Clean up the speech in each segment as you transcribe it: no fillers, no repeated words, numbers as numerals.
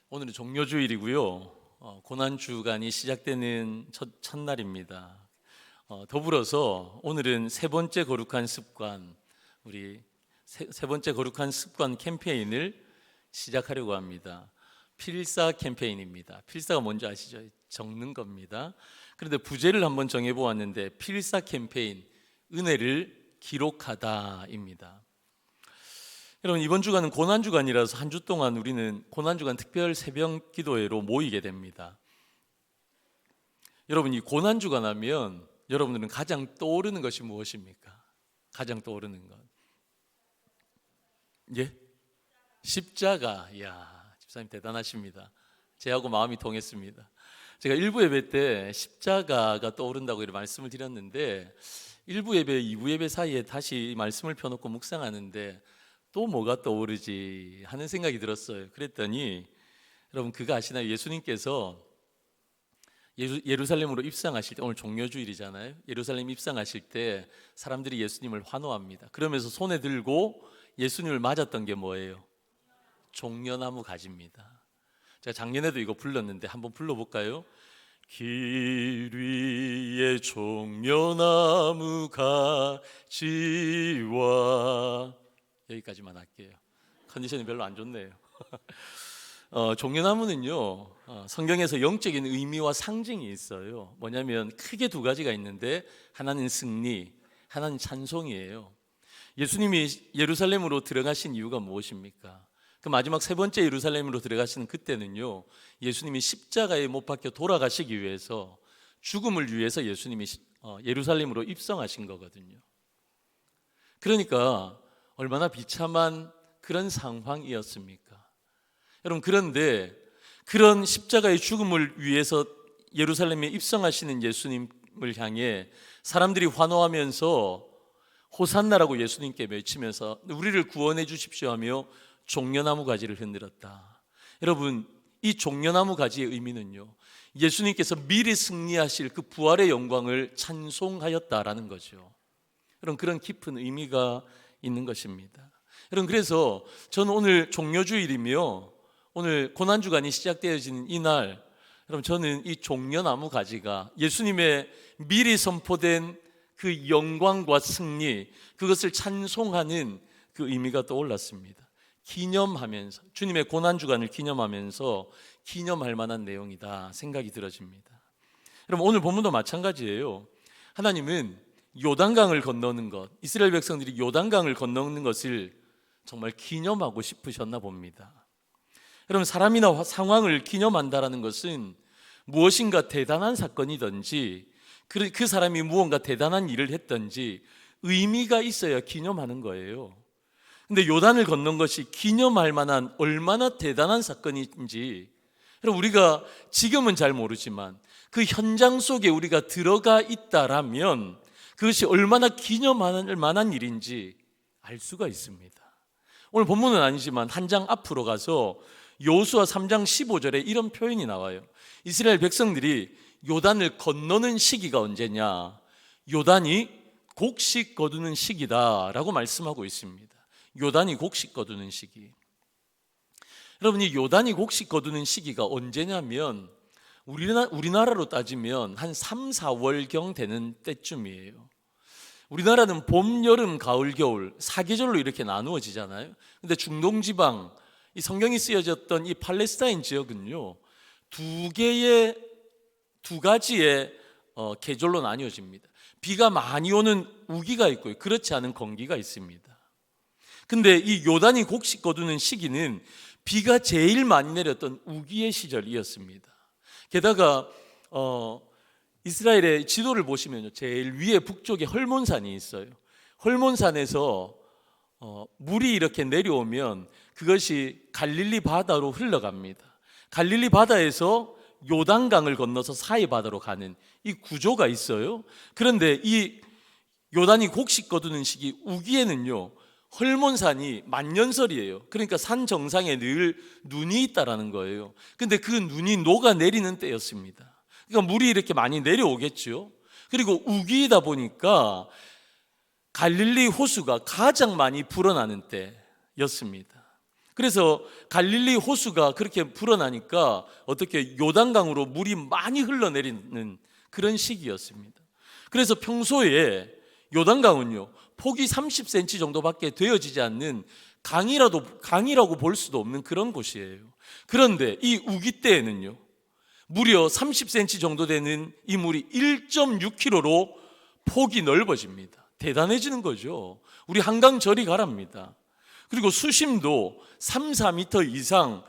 오늘은 종료주일이고요. 고난주간이 시작되는 첫날입니다. 더불어서 오늘은 세 번째 거룩한 습관, 우리 세 번째 거룩한 습관 캠페인을 시작하려고 합니다. 필사 캠페인입니다. 필사가 뭔지 아시죠? 적는 겁니다. 그런데 부제를 한번 정해보았는데 필사 캠페인, 은혜를 기록하다입니다. 여러분, 이번 주간은 고난주간이라서 한 주 동안 우리는 고난주간 특별 새벽 기도회로 모이게 됩니다. 여러분, 이 고난주간 하면 여러분들은 가장 떠오르는 것이 무엇입니까? 가장 떠오르는 것. 예? 십자가. 이야, 집사님 대단하십니다. 제하고 마음이 통했습니다. 제가 일부 예배 때 십자가가 떠오른다고 이렇게 말씀을 드렸는데, 일부 예배, 2부 예배 사이에 다시 말씀을 펴놓고 묵상하는데 또 뭐가 떠오르지 하는 생각이 들었어요. 그랬더니 여러분, 그거 아시나요? 예수님께서 예루살렘으로 입성하실 때, 오늘 종료주일이잖아요. 예루살렘 입성하실 때 사람들이 예수님을 환호합니다. 그러면서 손에 들고 예수님을 맞았던 게 뭐예요? 종려나무 가지입니다. 제가 작년에도 이거 불렀는데 한번 불러볼까요? 길 위에 종려나무 가지와, 여기까지만 할게요. 컨디션이 별로 안 좋네요. 종려나무는요, 성경에서 영적인 의미와 상징이 있어요. 뭐냐면 크게 두 가지가 있는데, 하나는 승리, 하나는 찬송이에요. 예수님이 예루살렘으로 들어가신 이유가 무엇입니까? 그 마지막 세 번째 예루살렘으로 들어가시는 그때는요, 예수님이 십자가에 못 박혀 돌아가시기 위해서, 죽음을 위해서 예수님이 예루살렘으로 입성하신 거거든요. 그러니까 얼마나 비참한 그런 상황이었습니까? 여러분, 그런데 그런 십자가의 죽음을 위해서 예루살렘에 입성하시는 예수님을 향해 사람들이 환호하면서 호산나라고 예수님께 외치면서 우리를 구원해 주십시오 하며 종려나무 가지를 흔들었다. 여러분, 이 종려나무 가지의 의미는요, 예수님께서 미리 승리하실 그 부활의 영광을 찬송하였다라는 거죠. 여러분, 그런 깊은 의미가 있는 것입니다. 여러분, 그래서 저는 오늘 종료주일이며 오늘 고난주간이 시작되어지는 이날, 여러분, 저는 이 종려나무 가지가 예수님의 미리 선포된 그 영광과 승리, 그것을 찬송하는 그 의미가 떠올랐습니다. 기념하면서, 주님의 고난주간을 기념하면서 기념할 만한 내용이다 생각이 들어집니다. 여러분, 오늘 본문도 마찬가지예요. 하나님은 요단강을 건너는 것, 이스라엘 백성들이 요단강을 건너는 것을 정말 기념하고 싶으셨나 봅니다. 여러분, 사람이나 상황을 기념한다는 것은 무엇인가 대단한 사건이든지 그 사람이 무언가 대단한 일을 했든지 의미가 있어야 기념하는 거예요. 근데 요단을 건넌 것이 기념할 만한 얼마나 대단한 사건인지, 여러분, 우리가 지금은 잘 모르지만 그 현장 속에 우리가 들어가 있다라면 그것이 얼마나 기념할 만한 일인지 알 수가 있습니다. 오늘 본문은 아니지만 한 장 앞으로 가서 여호수아 3장 15절에 이런 표현이 나와요. 이스라엘 백성들이 요단을 건너는 시기가 언제냐? 요단이 곡식 거두는 시기다라고 말씀하고 있습니다. 요단이 곡식 거두는 시기. 여러분, 이 요단이 곡식 거두는 시기가 언제냐면 우리나라로 따지면 한 3, 4월경 되는 때쯤이에요. 우리나라는 봄, 여름, 가을, 겨울 4계절로 이렇게 나누어지잖아요. 근데 중동 지방, 이 성경이 쓰여졌던 이 팔레스타인 지역은요, 두 가지의 계절로 나뉘어집니다. 비가 많이 오는 우기가 있고요, 그렇지 않은 건기가 있습니다. 근데 이 요단이 곡식 거두는 시기는 비가 제일 많이 내렸던 우기의 시절이었습니다. 게다가 이스라엘의 지도를 보시면요, 제일 위에 북쪽에 헐몬산이 있어요. 헐몬산에서 물이 이렇게 내려오면 그것이 갈릴리 바다로 흘러갑니다. 갈릴리 바다에서 요단강을 건너서 사해 바다로 가는 이 구조가 있어요. 그런데 이 요단이 곡식 거두는 시기 우기에는요, 헐몬산이 만년설이에요. 그러니까 산 정상에 늘 눈이 있다라는 거예요. 근데 그 눈이 녹아내리는 때였습니다. 그러니까 물이 이렇게 많이 내려오겠죠. 그리고 우기이다 보니까 갈릴리 호수가 가장 많이 불어나는 때였습니다. 그래서 갈릴리 호수가 그렇게 불어나니까 어떻게 요단강으로 물이 많이 흘러내리는 그런 시기였습니다. 그래서 평소에 요단강은요, 폭이 30cm 정도밖에 되어지지 않는 강이라고 볼 수도 없는 그런 곳이에요. 그런데 이 우기 때에는요, 무려 30cm 정도 되는 이 물이 1.6km로 폭이 넓어집니다. 대단해지는 거죠. 우리 한강 저리 가랍니다. 그리고 수심도 3, 4m 이상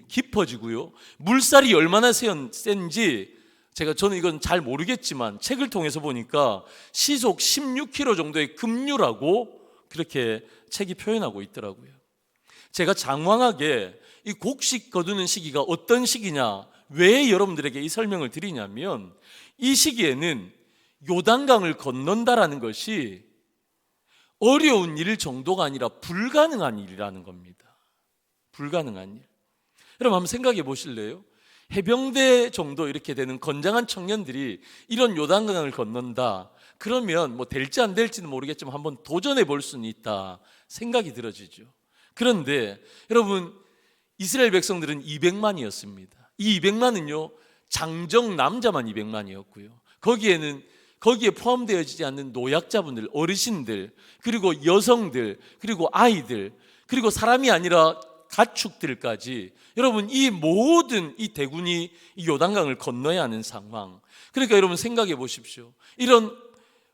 깊어지고요. 물살이 얼마나 센지 저는 이건 잘 모르겠지만 책을 통해서 보니까 시속 16km 정도의 급류라고 그렇게 책이 표현하고 있더라고요. 제가 장황하게 이 곡식 거두는 시기가 어떤 시기냐, 왜 여러분들에게 이 설명을 드리냐면, 이 시기에는 요단강을 건넌다라는 것이 어려운 일 정도가 아니라 불가능한 일이라는 겁니다. 불가능한 일. 여러분 한번 생각해 보실래요? 해병대 정도 이렇게 되는 건장한 청년들이 이런 요단강을 건넌다, 그러면 뭐 될지 안 될지는 모르겠지만 한번 도전해 볼 수는 있다 생각이 들어지죠. 그런데 여러분, 이스라엘 백성들은 200만이었습니다. 이 200만은요 장정 남자만 200만이었고요 거기에 포함되어지지 않는 노약자분들, 어르신들, 그리고 여성들, 그리고 아이들, 그리고 사람이 아니라 가축들까지, 여러분 이 모든 이 대군이 이 요단강을 건너야 하는 상황. 그러니까 여러분 생각해 보십시오. 이런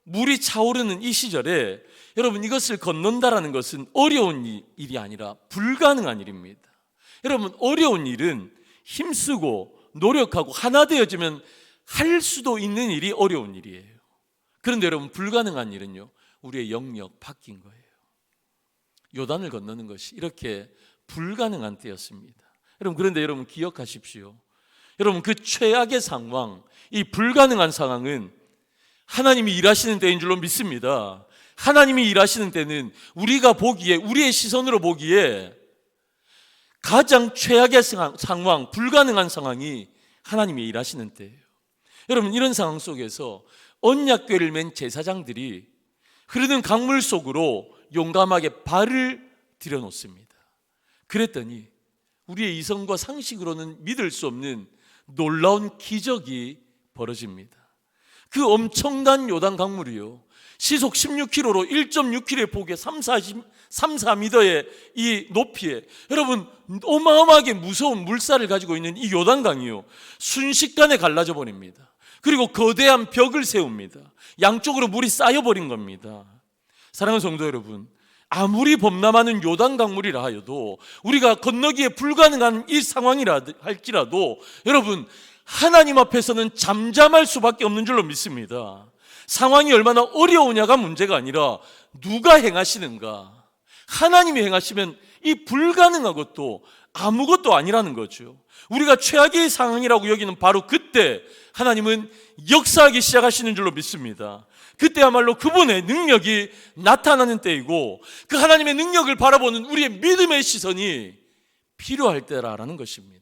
물이 차오르는 이 시절에 여러분 이것을 건넌다라는 것은 어려운 일이 아니라 불가능한 일입니다. 여러분 어려운 일은 힘쓰고 노력하고 하나 되어지면 할 수도 있는 일이 어려운 일이에요. 그런데 여러분 불가능한 일은요, 우리의 영역 바뀐 거예요. 요단을 건너는 것이 이렇게 불가능한 때였습니다. 여러분 그런데 여러분 기억하십시오. 여러분 그 최악의 상황, 이 불가능한 상황은 하나님이 일하시는 때인 줄로 믿습니다. 하나님이 일하시는 때는 우리가 보기에, 우리의 시선으로 보기에 가장 최악의 상황, 불가능한 상황이 하나님이 일하시는 때예요. 여러분 이런 상황 속에서 언약궤를 맨 제사장들이 흐르는 강물 속으로 용감하게 발을 들여놓습니다. 그랬더니 우리의 이성과 상식으로는 믿을 수 없는 놀라운 기적이 벌어집니다. 그 엄청난 요단 강물이요, 시속 16km로 1.6km의 폭에 3, 4m의 이 높이에 여러분 어마어마하게 무서운 물살을 가지고 있는 이 요단강이요, 순식간에 갈라져 버립니다. 그리고 거대한 벽을 세웁니다. 양쪽으로 물이 쌓여버린 겁니다. 사랑하는 성도 여러분, 아무리 범람하는 요단강물이라 하여도, 우리가 건너기에 불가능한 이 상황이라 할지라도 여러분 하나님 앞에서는 잠잠할 수밖에 없는 줄로 믿습니다. 상황이 얼마나 어려우냐가 문제가 아니라 누가 행하시는가. 하나님이 행하시면 이 불가능한 것도 아무것도 아니라는 거죠. 우리가 최악의 상황이라고 여기는 바로 그때 하나님은 역사하기 시작하시는 줄로 믿습니다. 그때야말로 그분의 능력이 나타나는 때이고, 그 하나님의 능력을 바라보는 우리의 믿음의 시선이 필요할 때라는 것입니다.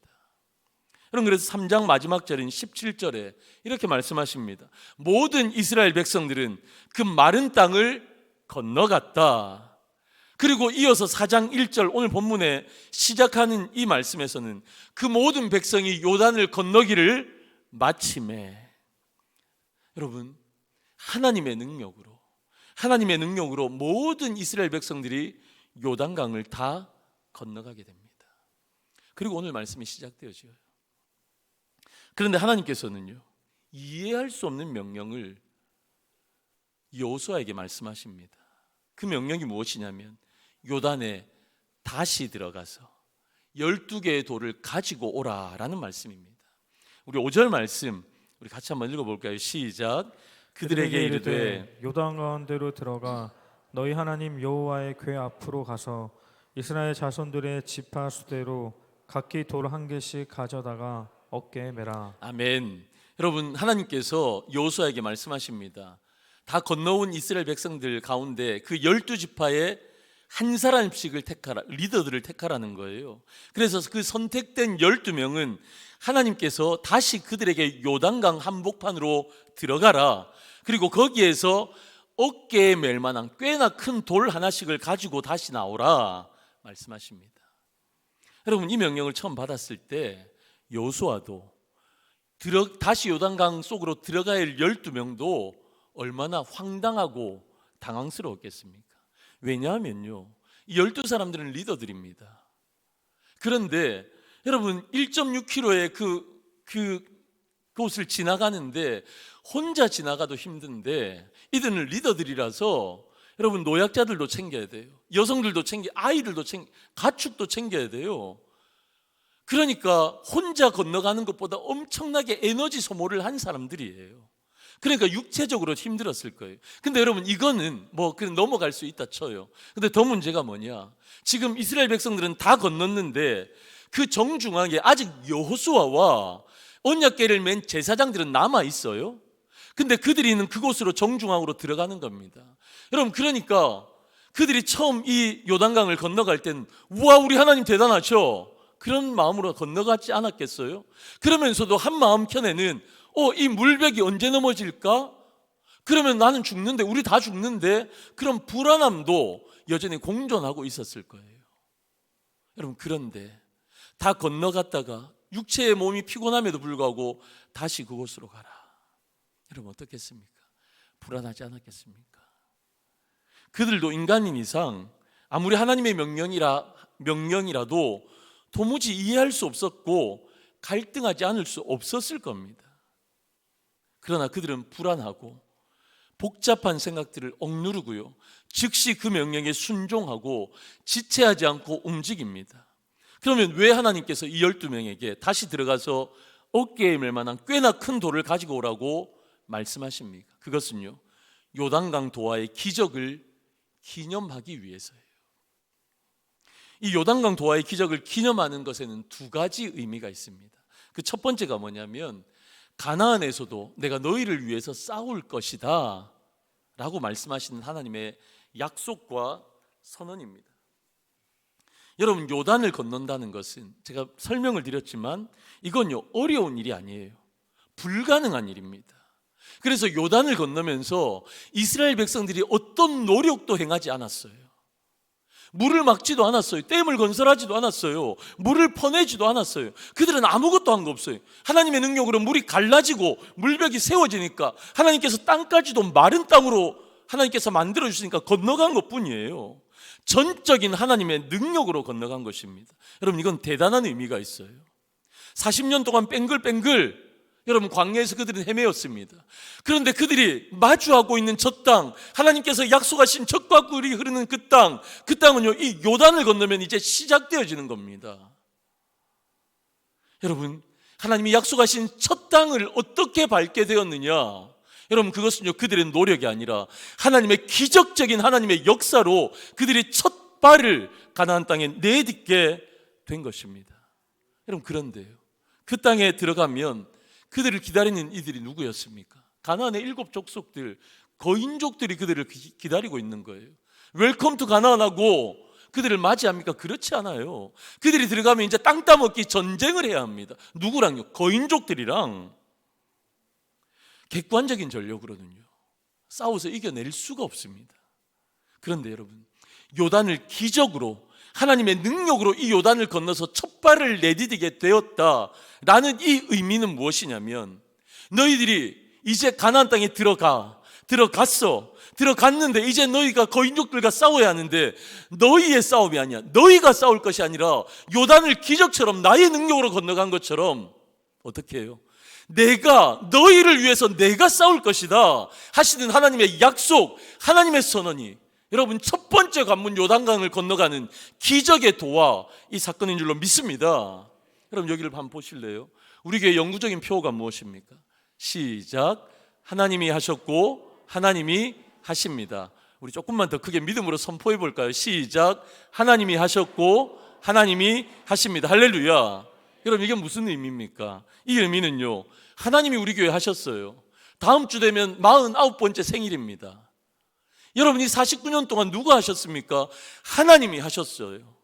여러분 그래서 3장 마지막 절인 17절에 이렇게 말씀하십니다. 모든 이스라엘 백성들은 그 마른 땅을 건너갔다. 그리고 이어서 4장 1절 오늘 본문에 시작하는 이 말씀에서는 그 모든 백성이 요단을 건너기를 마침에, 여러분 하나님의 능력으로 모든 이스라엘 백성들이 요단강을 다 건너가게 됩니다. 그리고 오늘 말씀이 시작되어져요. 그런데 하나님께서는요, 이해할 수 없는 명령을 여호수아에게 말씀하십니다. 그 명령이 무엇이냐면 요단에 다시 들어가서 12개의 돌을 가지고 오라라는 말씀입니다. 우리 5절 말씀 우리 같이 한번 읽어볼까요? 시작. 그들에게 이르되 요단 가운데로 들어가 너희 하나님 여호와의 궤 앞으로 가서 이스라엘 자손들의 지파 수대로 각기 돌 한 개씩 가져다가 어깨에 매라. 아멘. 여러분 하나님께서 여호수아에게 말씀하십니다. 다 건너온 이스라엘 백성들 가운데 그 12지파에 한 사람씩을 택하라, 리더들을 택하라는 거예요. 그래서 그 선택된 12명은 하나님께서 다시 그들에게 요단강 한복판으로 들어가라, 그리고 거기에서 어깨에 맬 만한 꽤나 큰 돌 하나씩을 가지고 다시 나오라 말씀하십니다. 여러분, 이 명령을 처음 받았을 때 여호수아도 다시 요단강 속으로 들어가야 할 12명도 얼마나 황당하고 당황스러웠겠습니까? 왜냐하면요, 이 12사람들은 리더들입니다. 그런데 여러분, 1.6km의 그곳을 지나가는데 혼자 지나가도 힘든데 이들은 리더들이라서 여러분, 노약자들도 챙겨야 돼요. 여성들도 아이들도 가축도 챙겨야 돼요. 그러니까 혼자 건너가는 것보다 엄청나게 에너지 소모를 한 사람들이에요. 그러니까 육체적으로 힘들었을 거예요. 근데 여러분, 이거는 그냥 넘어갈 수 있다 쳐요. 근데 더 문제가 뭐냐? 지금 이스라엘 백성들은 다 건넜는데 그 정중앙에 아직 여호수아와 언약궤를 맨 제사장들은 남아 있어요. 근데 그들이 있는 그곳으로 정중앙으로 들어가는 겁니다. 여러분, 그러니까 그들이 처음 이 요단강을 건너갈 땐 우와, 우리 하나님 대단하죠? 그런 마음으로 건너가지 않았겠어요? 그러면서도 한 마음 편에는 이 물벽이 언제 넘어질까? 그러면 나는 죽는데, 우리 다 죽는데, 그런 불안함도 여전히 공존하고 있었을 거예요. 여러분, 그런데 다 건너갔다가 육체의 몸이 피곤함에도 불구하고 다시 그곳으로 가라. 여러분, 어떻겠습니까? 불안하지 않았겠습니까? 그들도 인간인 이상 아무리 하나님의 명령이라도 도무지 이해할 수 없었고 갈등하지 않을 수 없었을 겁니다. 그러나 그들은 불안하고 복잡한 생각들을 억누르고요, 즉시 그 명령에 순종하고 지체하지 않고 움직입니다. 그러면 왜 하나님께서 이 12명에게 다시 들어가서 어깨에 맬 만한 꽤나 큰 돌을 가지고 오라고 말씀하십니까? 그것은요, 요단강 도하의 기적을 기념하기 위해서예요. 이 요단강 도하의 기적을 기념하는 것에는 두 가지 의미가 있습니다. 그 첫 번째가 뭐냐면, 가나안에서도 내가 너희를 위해서 싸울 것이다 라고 말씀하시는 하나님의 약속과 선언입니다. 여러분, 요단을 건넌다는 것은 제가 설명을 드렸지만 이건요, 어려운 일이 아니에요. 불가능한 일입니다. 그래서 요단을 건너면서 이스라엘 백성들이 어떤 노력도 행하지 않았어요. 물을 막지도 않았어요. 댐을 건설하지도 않았어요. 물을 퍼내지도 않았어요. 그들은 아무것도 한 거 없어요. 하나님의 능력으로 물이 갈라지고 물벽이 세워지니까 하나님께서 땅까지도 마른 땅으로 하나님께서 만들어 주시니까 건너간 것뿐이에요. 전적인 하나님의 능력으로 건너간 것입니다. 여러분, 이건 대단한 의미가 있어요. 40년 동안 뺑글뺑글 여러분, 광야에서 그들은 헤매었습니다. 그런데 그들이 마주하고 있는 저 땅, 하나님께서 약속하신 젖과 꿀이 흐르는 그 땅은요, 이 요단을 건너면 이제 시작되어지는 겁니다. 여러분, 하나님이 약속하신 첫 땅을 어떻게 밟게 되었느냐? 여러분, 그것은요, 그들의 노력이 아니라 하나님의 기적적인 하나님의 역사로 그들이 첫 발을 가나안 땅에 내딛게 된 것입니다. 여러분, 그런데요, 그 땅에 들어가면 그들을 기다리는 이들이 누구였습니까? 가나안의 7 족속들, 거인족들이 그들을 기다리고 있는 거예요. 웰컴 투 가나안하고 그들을 맞이합니까? 그렇지 않아요. 그들이 들어가면 이제 땅 따먹기 전쟁을 해야 합니다. 누구랑요? 거인족들이랑. 객관적인 전력으로는요, 싸워서 이겨낼 수가 없습니다. 그런데 여러분, 요단을 기적으로, 하나님의 능력으로 이 요단을 건너서 첫 발을 내디디게 되었다라는 이 의미는 무엇이냐면, 너희들이 이제 가나안 땅에 들어갔는데 이제 너희가 거인족들과 싸워야 하는데 너희의 싸움이 아니야. 너희가 싸울 것이 아니라 요단을 기적처럼 나의 능력으로 건너간 것처럼 어떻게 해요? 내가 너희를 위해서 내가 싸울 것이다 하시는 하나님의 약속, 하나님의 선언이 여러분 첫 번째 관문 요단강을 건너가는 기적의 도와 이 사건인 줄로 믿습니다. 여러분, 여기를 한번 보실래요? 우리 교회 영구적인 표어가 무엇입니까? 시작. 하나님이 하셨고 하나님이 하십니다. 우리 조금만 더 크게 믿음으로 선포해 볼까요? 시작. 하나님이 하셨고 하나님이 하십니다. 할렐루야. 여러분, 이게 무슨 의미입니까? 이 의미는요, 하나님이 우리 교회 하셨어요. 다음 주 되면 49번째 생일입니다. 여러분, 이 49년 동안 누가 하셨습니까? 하나님이 하셨어요.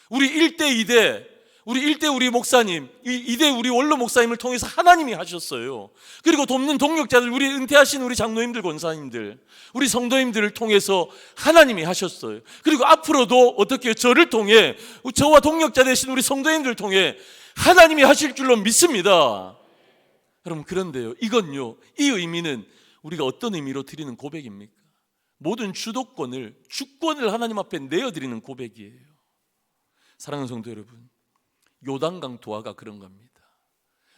우리 1대 2대 우리 1대 우리 목사님, 2대 우리 원로 목사님을 통해서 하나님이 하셨어요. 그리고 돕는 동력자들, 우리 은퇴하신 우리 장로님들, 권사님들, 우리 성도님들을 통해서 하나님이 하셨어요. 그리고 앞으로도 어떻게 저를 통해, 저와 동력자 되신 우리 성도님들을 통해 하나님이 하실 줄로 믿습니다. 여러분, 그런데요, 이건요, 이 의미는 우리가 어떤 의미로 드리는 고백입니까? 모든 주권을 하나님 앞에 내어드리는 고백이에요. 사랑하는 성도 여러분, 요단강 도하가 그런 겁니다.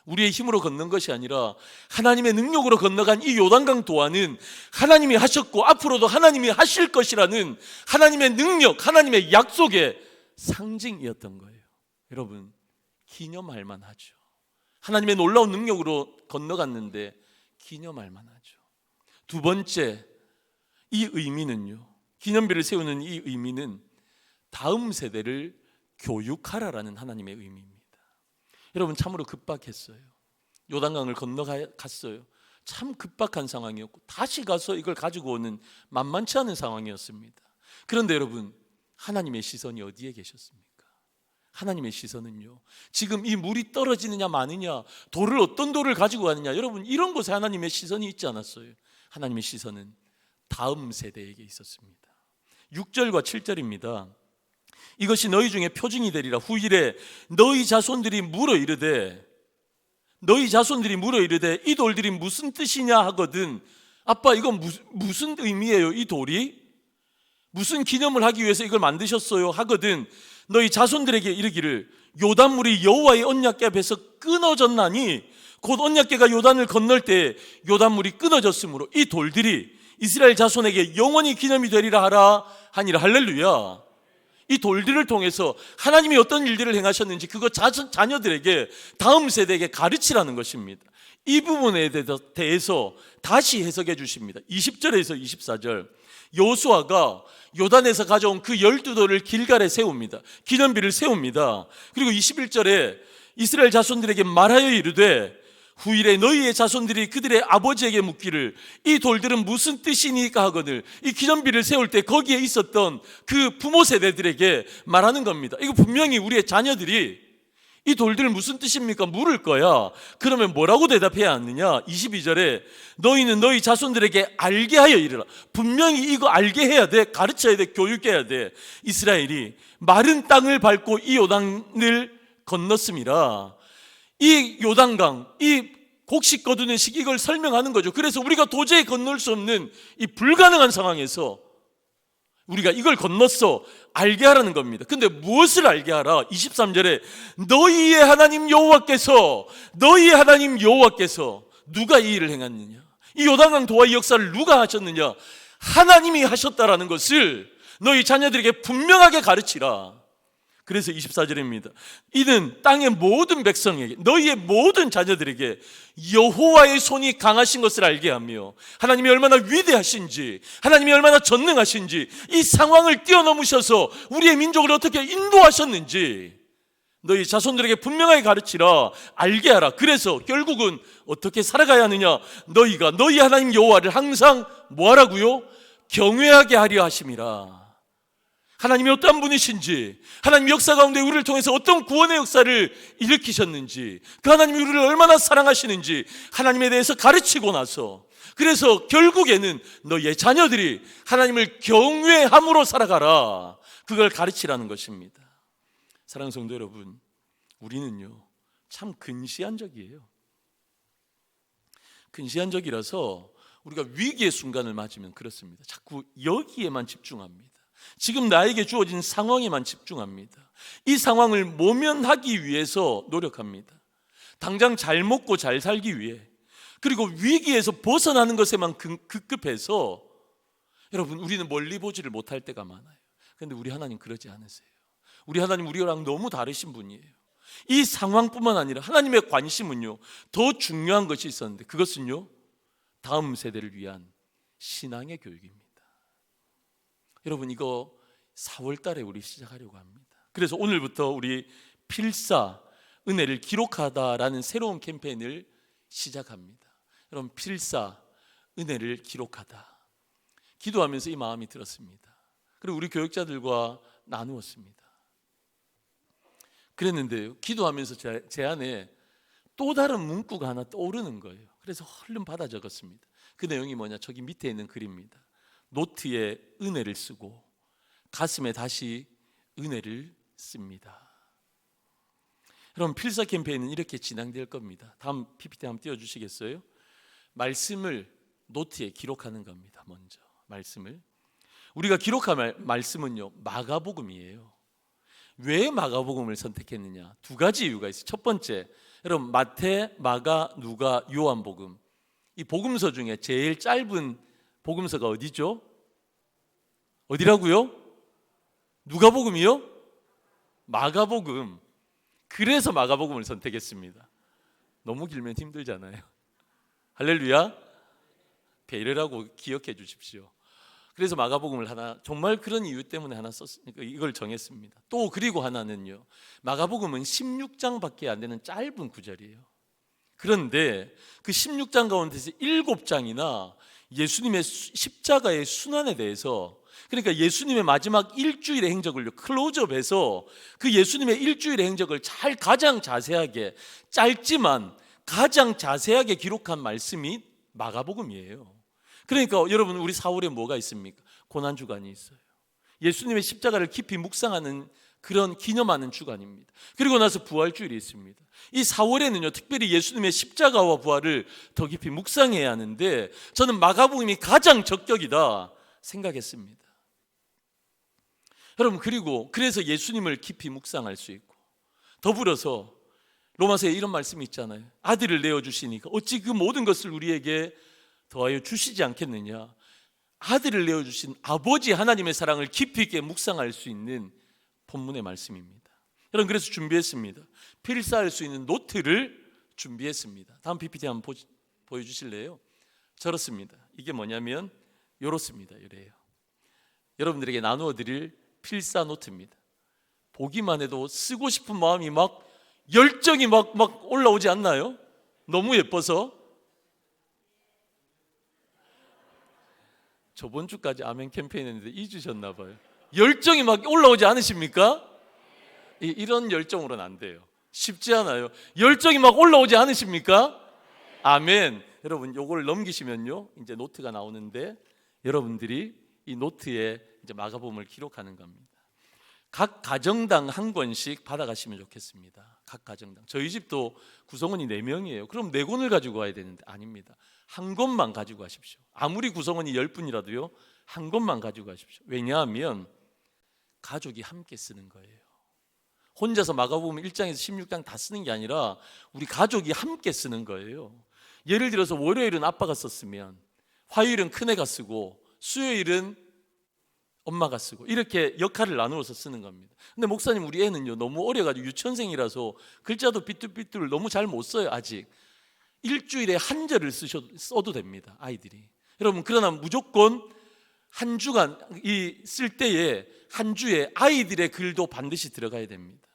우리의 힘으로 걷는 것이 아니라 하나님의 능력으로 건너간 이 요단강 도하는 하나님이 하셨고 앞으로도 하나님이 하실 것이라는 하나님의 능력, 하나님의 약속의 상징이었던 거예요. 여러분, 기념할 만하죠. 하나님의 놀라운 능력으로 건너갔는데 기념할 만하죠. 두 번째, 이 의미는요, 기념비를 세우는 이 의미는 다음 세대를 교육하라라는 하나님의 의미입니다. 여러분, 참으로 급박했어요. 요단강을 건너갔어요. 참 급박한 상황이었고 다시 가서 이걸 가지고 오는 만만치 않은 상황이었습니다. 그런데 여러분, 하나님의 시선이 어디에 계셨습니까? 하나님의 시선은요, 지금 이 물이 떨어지느냐 마느냐, 어떤 돌을 가지고 가느냐, 여러분, 이런 곳에 하나님의 시선이 있지 않았어요. 하나님의 시선은 다음 세대에게 있었습니다. 6절과 7절입니다. 이것이 너희 중에 표징이 되리라. 후일에 너희 자손들이 물어 이르되 이 돌들이 무슨 뜻이냐 하거든. 아빠, 이건 무슨 의미예요? 이 돌이 무슨 기념을 하기 위해서 이걸 만드셨어요? 하거든 너희 자손들에게 이르기를 요단물이 여호와의 언약궤 앞에서 끊어졌나니 곧 언약궤가 요단을 건널 때 요단물이 끊어졌으므로 이 돌들이 이스라엘 자손에게 영원히 기념이 되리라 하라 하니라. 할렐루야. 이 돌들을 통해서 하나님이 어떤 일들을 행하셨는지 그거 자녀들에게, 다음 세대에게 가르치라는 것입니다. 이 부분에 대해서 다시 해석해 주십니다. 20절에서 24절, 여호수아가 요단에서 가져온 그 12돌을 길갈에 세웁니다. 기념비를 세웁니다. 그리고 21절에 이스라엘 자손들에게 말하여 이르되 후일에 너희의 자손들이 그들의 아버지에게 묻기를 이 돌들은 무슨 뜻이니까 하거늘. 이 기념비를 세울 때 거기에 있었던 그 부모 세대들에게 말하는 겁니다. 이거 분명히 우리의 자녀들이 이 돌들은 무슨 뜻입니까? 물을 거야. 그러면 뭐라고 대답해야 하느냐? 22절에 너희는 너희 자손들에게 알게 하여 이르라. 분명히 이거 알게 해야 돼. 가르쳐야 돼. 교육해야 돼. 이스라엘이 마른 땅을 밟고 이 요단을 건넜음이라. 이 요단강, 이 곡식 거두는 식, 이걸 설명하는 거죠. 그래서 우리가 도저히 건널 수 없는 이 불가능한 상황에서 우리가 이걸 건넜어 알게 하라는 겁니다. 근데 무엇을 알게 하라? 23절에 너희의 하나님 여호와께서 누가 이 일을 행했느냐? 이 요단강 도하의 역사를 누가 하셨느냐? 하나님이 하셨다라는 것을 너희 자녀들에게 분명하게 가르치라. 그래서 24절입니다. 이는 땅의 모든 백성에게, 너희의 모든 자녀들에게 여호와의 손이 강하신 것을 알게 하며 하나님이 얼마나 위대하신지, 하나님이 얼마나 전능하신지, 이 상황을 뛰어넘으셔서 우리의 민족을 어떻게 인도하셨는지 너희 자손들에게 분명하게 가르치라. 알게 하라. 그래서 결국은 어떻게 살아가야 하느냐? 너희가 너희 하나님 여호와를 항상 뭐하라고요? 경외하게 하려 하심이라. 하나님이 어떤 분이신지, 하나님 역사 가운데 우리를 통해서 어떤 구원의 역사를 일으키셨는지, 그 하나님이 우리를 얼마나 사랑하시는지 하나님에 대해서 가르치고 나서, 그래서 결국에는 너희의 자녀들이 하나님을 경외함으로 살아가라. 그걸 가르치라는 것입니다. 사랑하는 성도 여러분, 우리는요 참 근시안적이에요. 근시안적이라서 우리가 위기의 순간을 맞으면 그렇습니다. 자꾸 여기에만 집중합니다. 지금 나에게 주어진 상황에만 집중합니다. 이 상황을 모면하기 위해서 노력합니다. 당장 잘 먹고 잘 살기 위해, 그리고 위기에서 벗어나는 것에만 급급해서 여러분, 우리는 멀리 보지를 못할 때가 많아요. 그런데 우리 하나님 그러지 않으세요. 우리 하나님 우리랑 너무 다르신 분이에요. 이 상황뿐만 아니라 하나님의 관심은요 더 중요한 것이 있었는데, 그것은요 다음 세대를 위한 신앙의 교육입니다. 여러분, 이거 4월 달에 우리 시작하려고 합니다. 그래서 오늘부터 우리 필사 은혜를 기록하다라는 새로운 캠페인을 시작합니다. 여러분, 필사 은혜를 기록하다. 기도하면서 이 마음이 들었습니다. 그리고 우리 교육자들과 나누었습니다. 그랬는데요, 기도하면서 제 안에 또 다른 문구가 하나 떠오르는 거예요. 그래서 얼른 받아 적었습니다. 그 내용이 뭐냐, 저기 밑에 있는 글입니다. 노트에 은혜를 쓰고 가슴에 다시 은혜를 씁니다. 여러분, 필사 캠페인은 이렇게 진행될 겁니다. 다음 PPT 한번 띄워주시겠어요? 말씀을 노트에 기록하는 겁니다. 먼저 말씀을 우리가 기록할 말씀은요, 마가복음이에요. 왜 마가복음을 선택했느냐? 두 가지 이유가 있어요. 첫 번째, 여러분, 마태, 마가, 누가, 요한복음, 이 복음서 중에 제일 짧은 복음서가 어디죠? 어디라고요? 누가복음이요? 마가복음. 그래서 마가복음을 선택했습니다. 너무 길면 힘들잖아요. 할렐루야. 배려라고 기억해 주십시오. 그래서 마가복음을 하나, 정말 그런 이유 때문에 하나 썼으니까 이걸 정했습니다. 또 그리고 하나는요, 마가복음은 16장밖에 안 되는 짧은 구절이에요. 그런데 그 16장 가운데서 7장이나 예수님의 십자가의 순환에 대해서, 그러니까 예수님의 마지막 일주일의 행적을 클로즈업해서 그 예수님의 일주일의 행적을 가장 자세하게, 짧지만 가장 자세하게 기록한 말씀이 마가복음이에요. 그러니까 여러분, 우리 4월에 뭐가 있습니까? 고난주간이 있어요. 예수님의 십자가를 깊이 묵상하는 그런 기념하는 주간입니다. 그리고 나서 부활주일이 있습니다. 이 4월에는요, 특별히 예수님의 십자가와 부활을 더 깊이 묵상해야 하는데, 저는 마가복음이 가장 적격이다 생각했습니다. 여러분, 그래서 예수님을 깊이 묵상할 수 있고, 더불어서 로마서에 이런 말씀이 있잖아요. 아들을 내어주시니까 어찌 그 모든 것을 우리에게 더하여 주시지 않겠느냐. 아들을 내어주신 아버지 하나님의 사랑을 깊이 있게 묵상할 수 있는 본문의 말씀입니다. 여러분, 그래서 준비했습니다. 필사할 수 있는 노트를 준비했습니다. 다음 PPT 한번 보여주실래요? 저렇습니다. 이게 뭐냐면 이렇습니다. 이래요. 여러분들에게 나누어 드릴 필사 노트입니다. 보기만 해도 쓰고 싶은 마음이 막 열정이 막 올라오지 않나요? 너무 예뻐서. 저번 주까지 아멘 캠페인 했는데 잊으셨나 봐요. 열정이 막 올라오지 않으십니까? 이런 열정으로는 안 돼요. 쉽지 않아요. 열정이 막 올라오지 않으십니까? 아멘. 여러분, 요걸 넘기시면요, 이제 노트가 나오는데, 여러분들이 이 노트에 이제 마가복음을 기록하는 겁니다. 각 가정당 한 권씩 받아가시면 좋겠습니다. 각 가정당. 저희 집도 구성원이 4명이에요. 그럼 4권을 가지고 와야 되는데, 아닙니다. 한 권만 가지고 가십시오. 아무리 구성원이 10분이라도요, 한 권만 가지고 가십시오. 왜냐하면 가족이 함께 쓰는 거예요. 혼자서 마가복음 1장에서 16장 다 쓰는 게 아니라 우리 가족이 함께 쓰는 거예요. 예를 들어서 월요일은 아빠가 썼으면 화요일은 큰애가 쓰고 수요일은 엄마가 쓰고, 이렇게 역할을 나누어서 쓰는 겁니다. 근데 목사님, 우리 애는요, 너무 어려가지고 유치원생이라서 글자도 삐뚤삐뚤 너무 잘 못 써요. 아직 일주일에 한 절을 써도 됩니다, 아이들이. 여러분, 그러나 무조건 한 주간 쓸 때에 한 주에 아이들의 글도 반드시 들어가야 됩니다.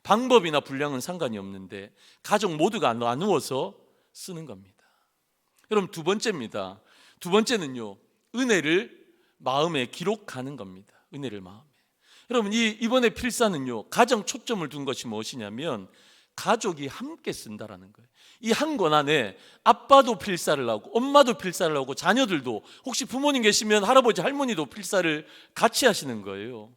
방법이나 분량은 상관이 없는데 가족 모두가 나누어서 쓰는 겁니다. 여러분, 두 번째입니다. 두 번째는요, 은혜를 마음에 기록하는 겁니다. 은혜를 마음에. 여러분, 이번에 필사는요, 가장 초점을 둔 것이 무엇이냐면 가족이 함께 쓴다라는 거예요. 이 한 권 안에 아빠도 필사를 하고 엄마도 필사를 하고 자녀들도, 혹시 부모님 계시면 할아버지 할머니도 필사를 같이 하시는 거예요.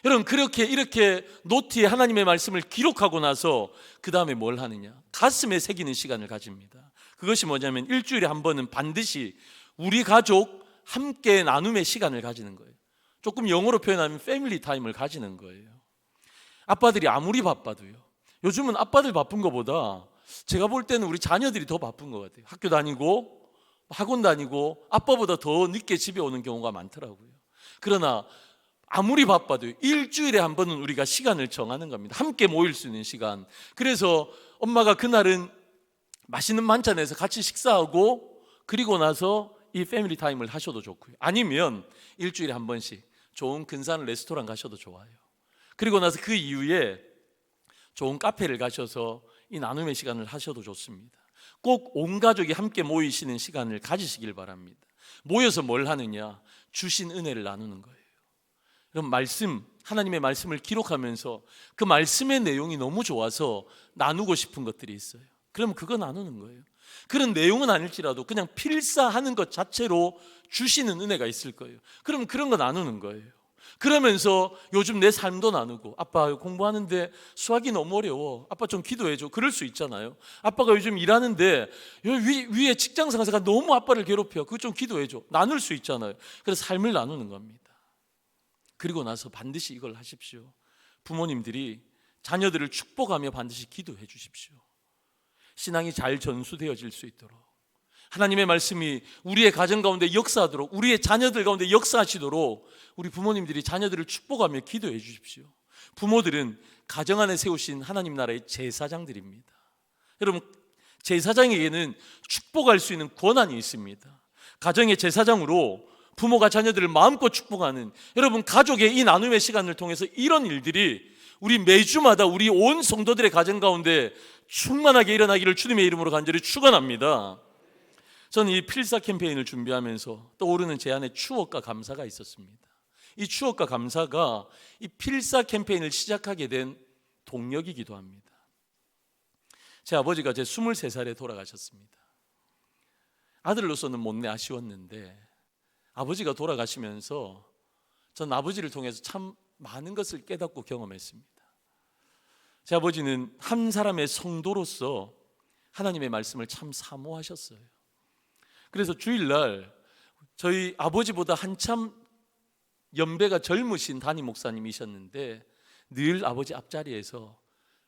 여러분, 이렇게 노트에 하나님의 말씀을 기록하고 나서 그 다음에 뭘 하느냐? 가슴에 새기는 시간을 가집니다. 그것이 뭐냐면 일주일에 한 번은 반드시 우리 가족 함께 나눔의 시간을 가지는 거예요. 조금 영어로 표현하면 패밀리 타임을 가지는 거예요. 아빠들이 아무리 바빠도요, 요즘은 아빠들 바쁜 것보다 제가 볼 때는 우리 자녀들이 더 바쁜 것 같아요. 학교 다니고 학원 다니고 아빠보다 더 늦게 집에 오는 경우가 많더라고요. 그러나 아무리 바빠도 일주일에 한 번은 우리가 시간을 정하는 겁니다. 함께 모일 수 있는 시간. 그래서 엄마가 그날은 맛있는 만찬에서 같이 식사하고, 그리고 나서 이 패밀리 타임을 하셔도 좋고요. 아니면 일주일에 한 번씩 좋은 근사한 레스토랑 가셔도 좋아요. 그리고 나서 그 이후에 좋은 카페를 가셔서 이 나눔의 시간을 하셔도 좋습니다. 꼭 온 가족이 함께 모이시는 시간을 가지시길 바랍니다. 모여서 뭘 하느냐? 주신 은혜를 나누는 거예요. 그럼 하나님의 말씀을 기록하면서 그 말씀의 내용이 너무 좋아서 나누고 싶은 것들이 있어요. 그럼 그거 나누는 거예요. 그런 내용은 아닐지라도 그냥 필사하는 것 자체로 주시는 은혜가 있을 거예요. 그럼 그런 거 나누는 거예요. 그러면서 요즘 내 삶도 나누고, 아빠 공부하는데 수학이 너무 어려워, 아빠 좀 기도해줘. 그럴 수 있잖아요. 아빠가 요즘 일하는데 위에 직장 상사가 너무 아빠를 괴롭혀, 그거 좀 기도해줘. 나눌 수 있잖아요. 그래서 삶을 나누는 겁니다. 그리고 나서 반드시 이걸 하십시오. 부모님들이 자녀들을 축복하며 반드시 기도해 주십시오. 신앙이 잘 전수되어질 수 있도록, 하나님의 말씀이 우리의 가정 가운데 역사하도록, 우리의 자녀들 가운데 역사하시도록 우리 부모님들이 자녀들을 축복하며 기도해 주십시오. 부모들은 가정 안에 세우신 하나님 나라의 제사장들입니다. 여러분, 제사장에게는 축복할 수 있는 권한이 있습니다. 가정의 제사장으로 부모가 자녀들을 마음껏 축복하는, 여러분 가족의 이 나눔의 시간을 통해서 이런 일들이 우리 매주마다 우리 온 성도들의 가정 가운데 충만하게 일어나기를 주님의 이름으로 간절히 축원합니다. 저는 이 필사 캠페인을 준비하면서 떠오르는 제 안에 추억과 감사가 있었습니다. 이 추억과 감사가 이 필사 캠페인을 시작하게 된 동력이기도 합니다. 제 아버지가 제 23살에 돌아가셨습니다. 아들로서는 못내 아쉬웠는데 아버지가 돌아가시면서 전 아버지를 통해서 참 많은 것을 깨닫고 경험했습니다. 제 아버지는 한 사람의 성도로서 하나님의 말씀을 참 사모하셨어요. 그래서 주일날 저희 아버지보다 한참 연배가 젊으신 담임 목사님이셨는데 늘 아버지 앞자리에서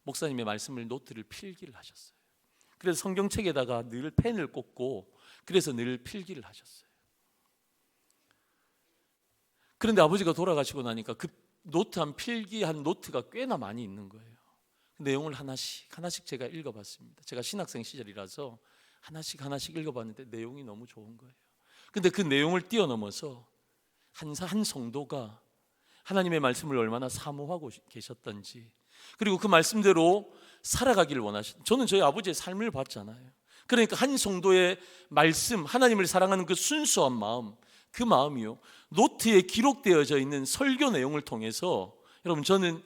목사님의 말씀을 노트를 필기를 하셨어요. 그래서 성경책에다가 늘 펜을 꽂고 그래서 늘 필기를 하셨어요. 그런데 아버지가 돌아가시고 나니까 그 필기한 노트가 꽤나 많이 있는 거예요. 그 내용을 하나씩 제가 읽어봤습니다. 제가 신학생 시절이라서 하나씩 읽어봤는데 내용이 너무 좋은 거예요. 근데 그 내용을 뛰어넘어서 한 성도가 하나님의 말씀을 얼마나 사모하고 계셨던지, 그리고 그 말씀대로 살아가기를 저는 저희 아버지의 삶을 봤잖아요. 그러니까 한 성도의 말씀, 하나님을 사랑하는 그 순수한 마음, 그 마음이요, 노트에 기록되어져 있는 설교 내용을 통해서 여러분, 저는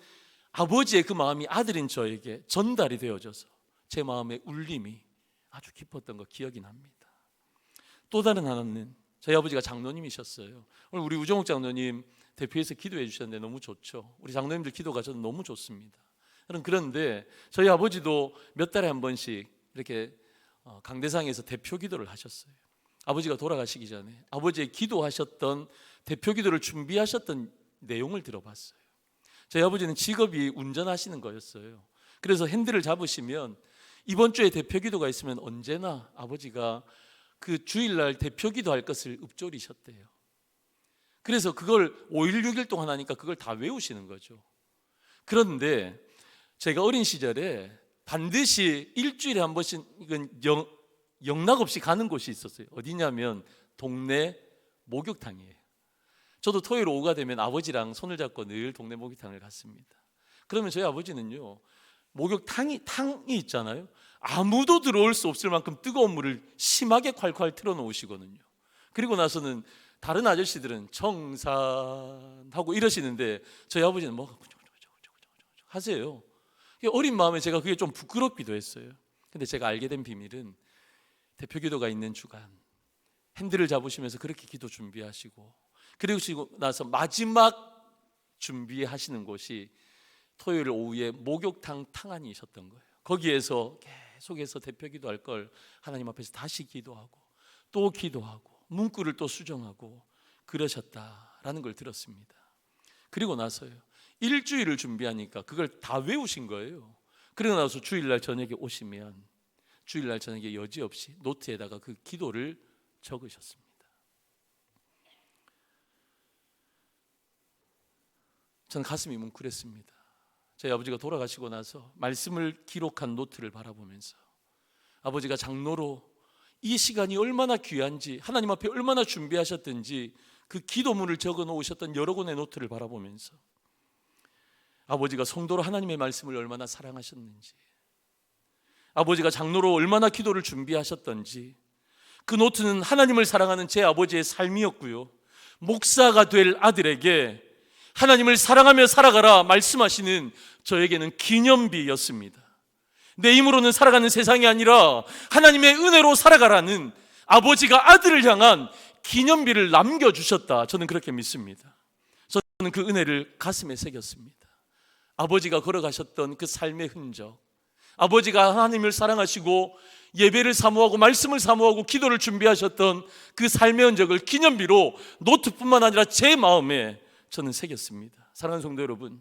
아버지의 그 마음이 아들인 저에게 전달이 되어져서 제 마음의 울림이 아주 깊었던 거 기억이 납니다. 또 다른 하나는 저희 아버지가 장로님이셨어요. 오늘 우리 우정욱 장로님 대표해서 기도해 주셨는데 너무 좋죠. 우리 장로님들 기도가 저는 너무 좋습니다. 그런데 저희 아버지도 몇 달에 한 번씩 이렇게 강대상에서 대표 기도를 하셨어요. 아버지가 돌아가시기 전에 아버지의 기도하셨던 대표 기도를 준비하셨던 내용을 들어봤어요. 저희 아버지는 직업이 운전하시는 거였어요. 그래서 핸들을 잡으시면 이번 주에 대표 기도가 있으면 언제나 아버지가 그 주일날 대표 기도할 것을 읊조리셨대요. 그래서 그걸 5일 6일 동안 하니까 그걸 다 외우시는 거죠. 그런데 제가 어린 시절에 반드시 일주일에 한 번씩 이건 영락 없이 가는 곳이 있었어요. 어디냐면 동네 목욕탕이에요. 저도 토요일 오후가 되면 아버지랑 손을 잡고 늘 동네 목욕탕을 갔습니다. 그러면 저희 아버지는요, 탕이 있잖아요. 아무도 들어올 수 없을 만큼 뜨거운 물을 심하게 콸콸 틀어놓으시거든요. 그리고 나서는 다른 아저씨들은 청산하고 이러시는데 저희 아버지는 뭐 하세요. 어린 마음에 제가 그게 좀 부끄럽기도 했어요. 근데 제가 알게 된 비밀은 대표 기도가 있는 주간 핸들을 잡으시면서 그렇게 기도 준비하시고, 그리고 나서 마지막 준비하시는 곳이 토요일 오후에 목욕탕 탕안이셨던 거예요. 거기에서 계속해서 대표 기도할 걸 하나님 앞에서 다시 기도하고 또 기도하고 문구를 또 수정하고 그러셨다라는 걸 들었습니다. 그리고 나서요, 일주일을 준비하니까 그걸 다 외우신 거예요. 그리고 나서 주일날 저녁에 오시면 주일날 저녁에 여지없이 노트에다가 그 기도를 적으셨습니다. 전 가슴이 뭉클했습니다. 저희 아버지가 돌아가시고 나서 말씀을 기록한 노트를 바라보면서 아버지가 장로로 이 시간이 얼마나 귀한지, 하나님 앞에 얼마나 준비하셨든지 그 기도문을 적어 놓으셨던 여러 권의 노트를 바라보면서 아버지가 성도로 하나님의 말씀을 얼마나 사랑하셨는지, 아버지가 장로로 얼마나 기도를 준비하셨던지, 그 노트는 하나님을 사랑하는 제 아버지의 삶이었고요, 목사가 될 아들에게 하나님을 사랑하며 살아가라 말씀하시는 저에게는 기념비였습니다. 내 힘으로는 살아가는 세상이 아니라 하나님의 은혜로 살아가라는 아버지가 아들을 향한 기념비를 남겨주셨다. 저는 그렇게 믿습니다. 저는 그 은혜를 가슴에 새겼습니다. 아버지가 걸어가셨던 그 삶의 흔적, 아버지가 하나님을 사랑하시고 예배를 사모하고 말씀을 사모하고 기도를 준비하셨던 그 삶의 흔적을 기념비로 노트뿐만 아니라 제 마음에 저는 새겼습니다. 사랑하는 성도 여러분,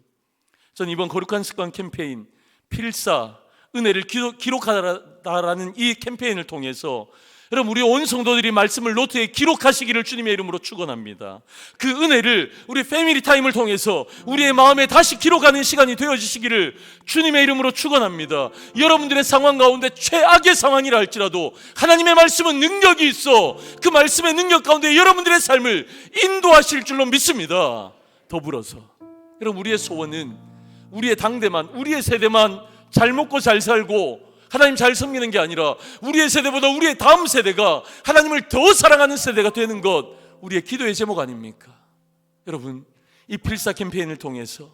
저는 이번 거룩한 습관 캠페인 필사 은혜를 기록하라는 이 캠페인을 통해서 여러분, 우리 온 성도들이 말씀을 노트에 기록하시기를 주님의 이름으로 축원합니다. 그 은혜를 우리 패밀리 타임을 통해서 우리의 마음에 다시 기록하는 시간이 되어지시기를 주님의 이름으로 축원합니다. 여러분들의 상황 가운데 최악의 상황이라 할지라도 하나님의 말씀은 능력이 있어 그 말씀의 능력 가운데 여러분들의 삶을 인도하실 줄로 믿습니다. 더불어서 여러분, 우리의 소원은 우리의 당대만, 우리의 세대만 잘 먹고 잘 살고 하나님 잘 섬기는 게 아니라 우리의 세대보다 우리의 다음 세대가 하나님을 더 사랑하는 세대가 되는 것, 우리의 기도의 제목 아닙니까? 여러분, 이 필사 캠페인을 통해서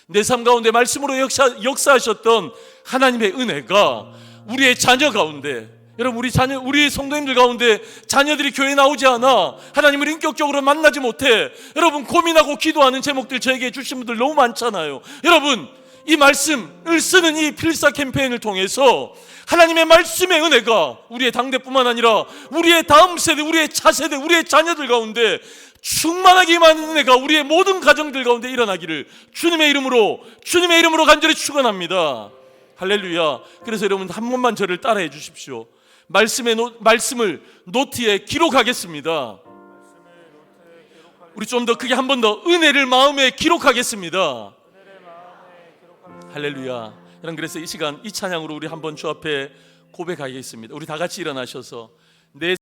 내 삶 가운데 말씀으로 역사하셨던 하나님의 은혜가 우리의 자녀 가운데, 여러분, 우리 성도님들 가운데 자녀들이 교회에 나오지 않아 하나님을 인격적으로 만나지 못해 여러분 고민하고 기도하는 제목들 저에게 주신 분들 너무 많잖아요. 여러분, 이 말씀을 쓰는 이 필사 캠페인을 통해서 하나님의 말씀의 은혜가 우리의 당대뿐만 아니라 우리의 다음 세대, 우리의 차세대, 우리의 자녀들 가운데 충만하게 임하는 은혜가 우리의 모든 가정들 가운데 일어나기를 주님의 이름으로 간절히 축원합니다. 할렐루야. 그래서 여러분, 한 번만 저를 따라해 주십시오. 말씀을 노트에 기록하겠습니다. 우리 좀 더 크게 한 번 더, 은혜를 마음에 기록하겠습니다. 할렐루야. 여러분, 그래서 이 시간 이 찬양으로 우리 한번 주 앞에 고백하겠습니다. 우리 다 같이 일어나셔서 내